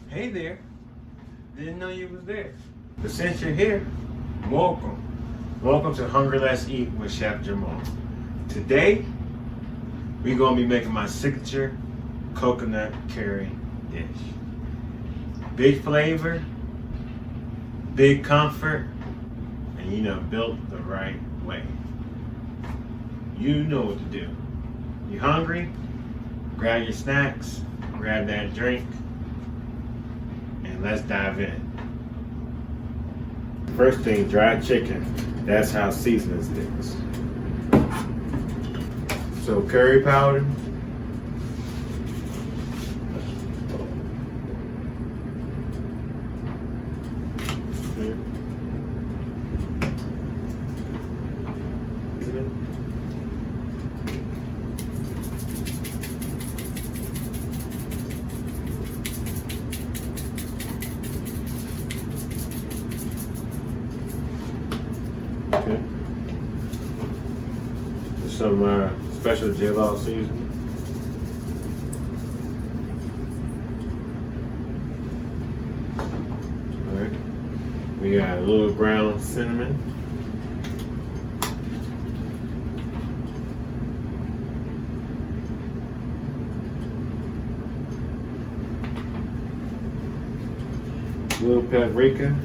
Hey there. Didn't know you was there. But since you're here, welcome. Welcome to Hungry Let's Eat with Chef Jamal. Today, we're going to be making my signature coconut curry dish. Big flavor, big comfort, and built the right way. You know what to do. You hungry? Grab your snacks, grab that drink, and let's dive in. First thing, dried chicken. That's how seasoning sticks. So curry powder. Okay. Some special Jamal seasoning. Alright. We got a little ground cinnamon. A little paprika.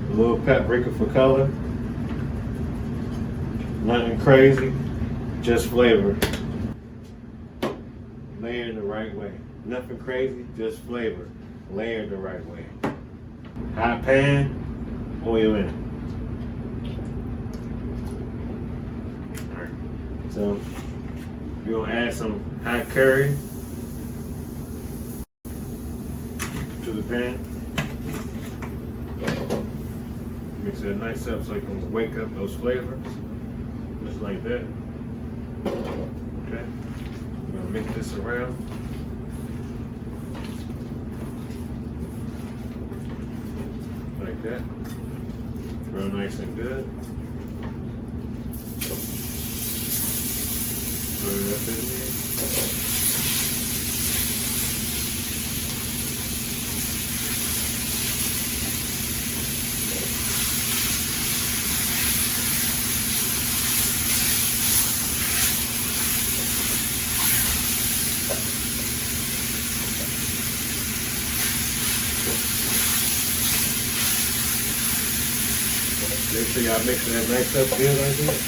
A little paprika for color. Nothing crazy, just flavor. Layered the right way. Nothing crazy, just flavor. Layered the right way. Hot pan, oil in it. Alright, so we're gonna add some hot curry to the pan. Mix it nice up so it can wake up those flavors. Just like that. Okay. We're gonna mix this around. Like that. Real nice and good. Put it up in there. Make sure y'all mixing that nice up good like that.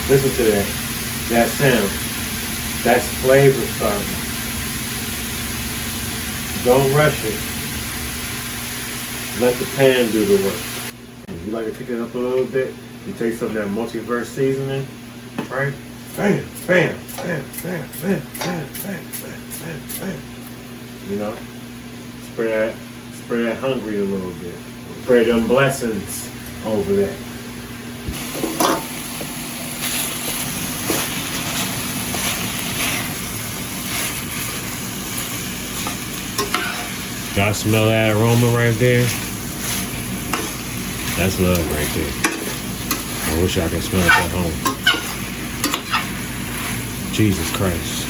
Listen to that. That sound. That's flavor starting. Don't rush it. Let the pan do the work. If you like to pick it up a little bit, you take some of that multiverse seasoning, right? Bam, bam, bam, bam, bam, bam, bam, bam, bam. You know? Spray that hungry a little bit. Pray them blessings over there. Y'all smell that aroma right there? That's love right there. I wish I could smell it at home. Jesus Christ.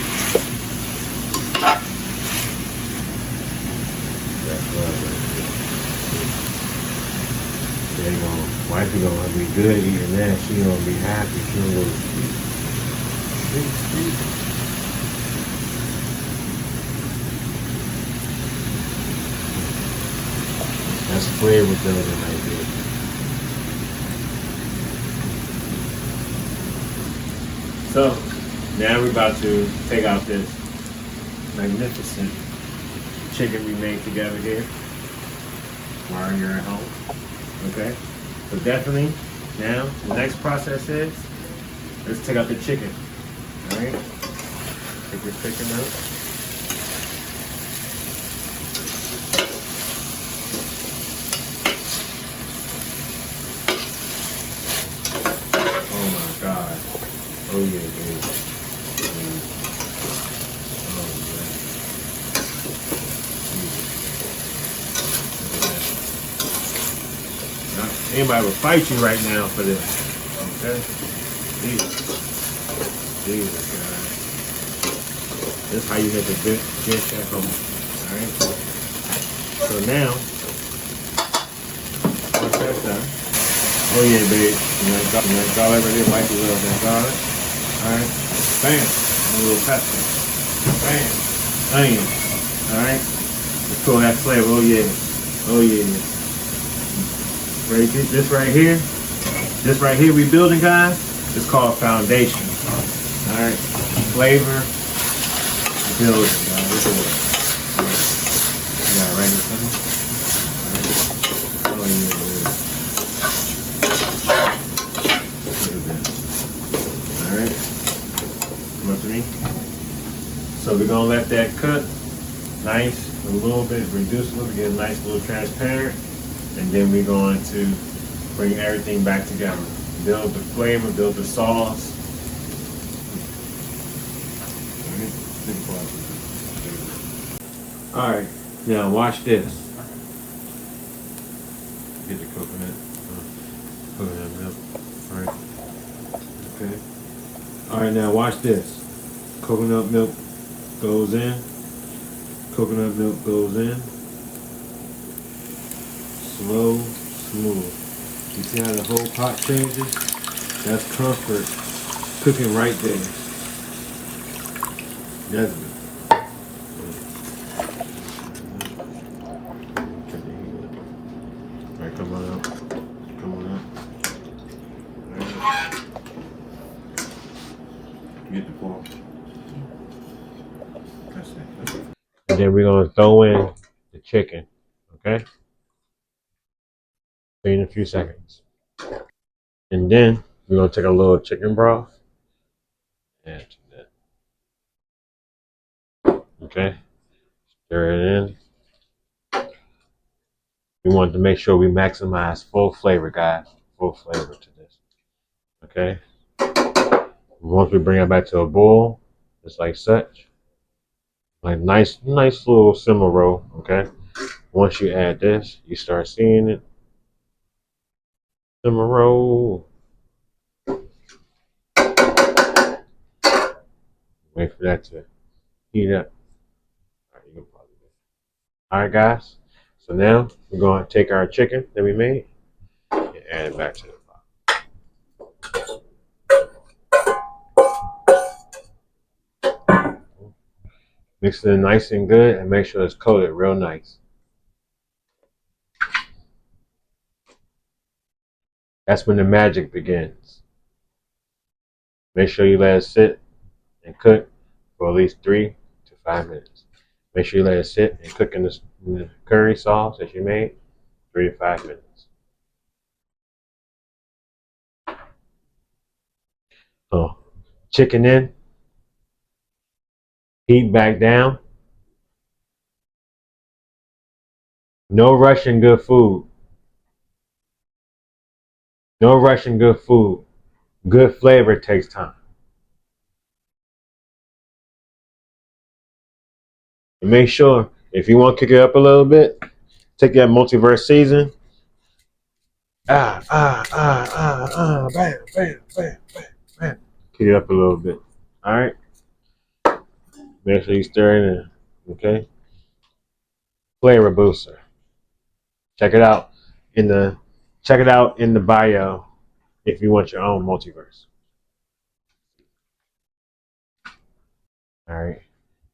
That's love right there. Wife is gonna be good eating that. She gonna be happy. She gonna go to sleep. That's flavor building right there. So now we're about to take out this magnificent chicken we made together here while you're at home. Okay, so definitely now the next process is let's take out the chicken. All right, take your chicken out. Oh my God! Oh yeah, dude. Anybody would fight you right now for this. Okay? Jesus. Jesus, God. That's how you make a good chef hummus. All right. So now, once that's done, oh yeah, babe. Garlic right there, like you love that garlic. All right. Bam. A little pepper. Bam. Onion. All right. Let's pull that flavor. Oh yeah. Oh yeah. Right. This right here we building, guys. It's called foundation. All right. Flavor building, guys. Look at it. You got it right in the center. All right. Oh yeah. Look at that. All right. Come up to me. So we're gonna let that cook nice, a little bit, reduce a little bit, get a nice little transparent, and then we're going to bring everything back together. Build the flavor, build the sauce. All right, now watch this. Get the coconut milk. All right. Okay. All right, now watch this. Coconut milk goes in. Coconut milk goes in. Slow, smooth. You see how the whole pot changes? That's comfort cooking right there. That's good. All right, come on up. Come on up. All right. Get the fork. That's it. And then we're gonna throw in the chicken. Okay? In a few seconds. And then we're gonna take a little chicken broth. Add to that. Okay? Stir it in. We want to make sure we maximize full flavor, guys. Full flavor to this. Okay? Once we bring it back to a boil, just like such. Like nice little simmer roll, okay? Once you add this, you start seeing it. Simmer roll. Wait for that to heat up. Alright, guys. So now we're going to take our chicken that we made and add it back to the pot. Mix it in nice and good and make sure it's coated real nice. That's when the magic begins. Make sure you let it sit and cook for at least 3 to 5 minutes. Make sure you let it sit and cook in the curry sauce that you made 3 to 5 minutes. Oh, chicken in, heat back down. No rushing good food. No rushing good food. Good flavor takes time. And make sure, if you want to kick it up a little bit, take that multiverse season. Bam, bam, bam, bam. Kick it up a little bit. All right. Make sure you stir it in. Okay. Flavor booster. Check it out in the bio if you want your own multiverse. All right.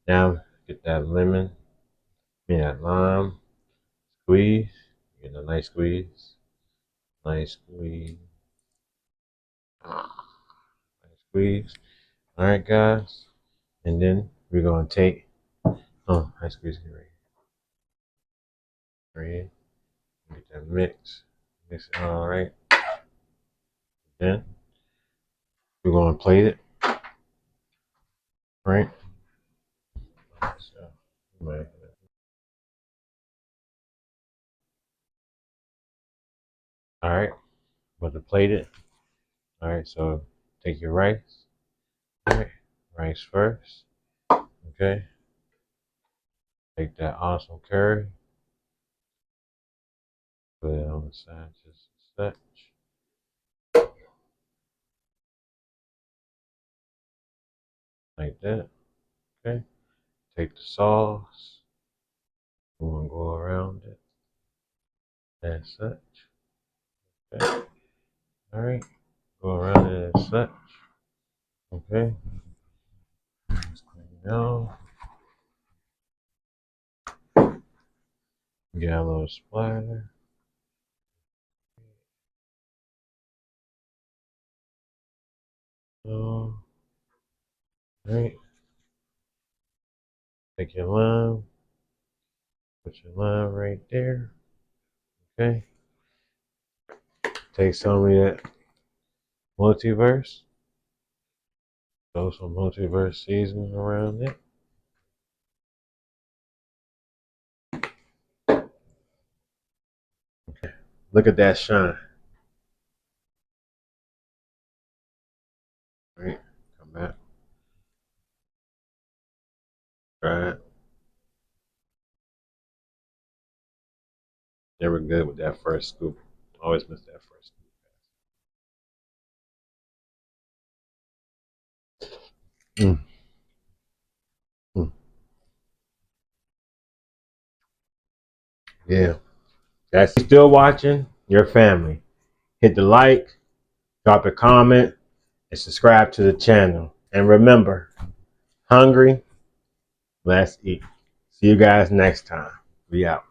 Now get that lemon, that lime, squeeze. Get a nice squeeze. Nice squeeze. Nice squeeze. All right, guys. And then we're gonna take. Oh, nice squeeze it right here. Get that mix. Mix it all right. Then we're gonna plate it. Right. So, all right. But to plate it. All right. So take your rice. All right. Rice first. Okay. Take that awesome curry. Put it on the side just such. Like that. Okay. Take the sauce. We're going to go around it as such. Okay. All right. Go around it as such. Okay. Just clean it out. Get a little splatter. All right. Take your lime. Put your lime right there. Okay. Take some of that multiverse. Throw some multiverse seasoning around it. Okay. Look at that shine. All right. Come back. Try it. Never good with that first scoop. Always miss that first scoop. Mm. Yeah. That's still watching. Your family. Hit the like, drop a comment, and subscribe to the channel. And remember, hungry, let's eat. See you guys next time. We out.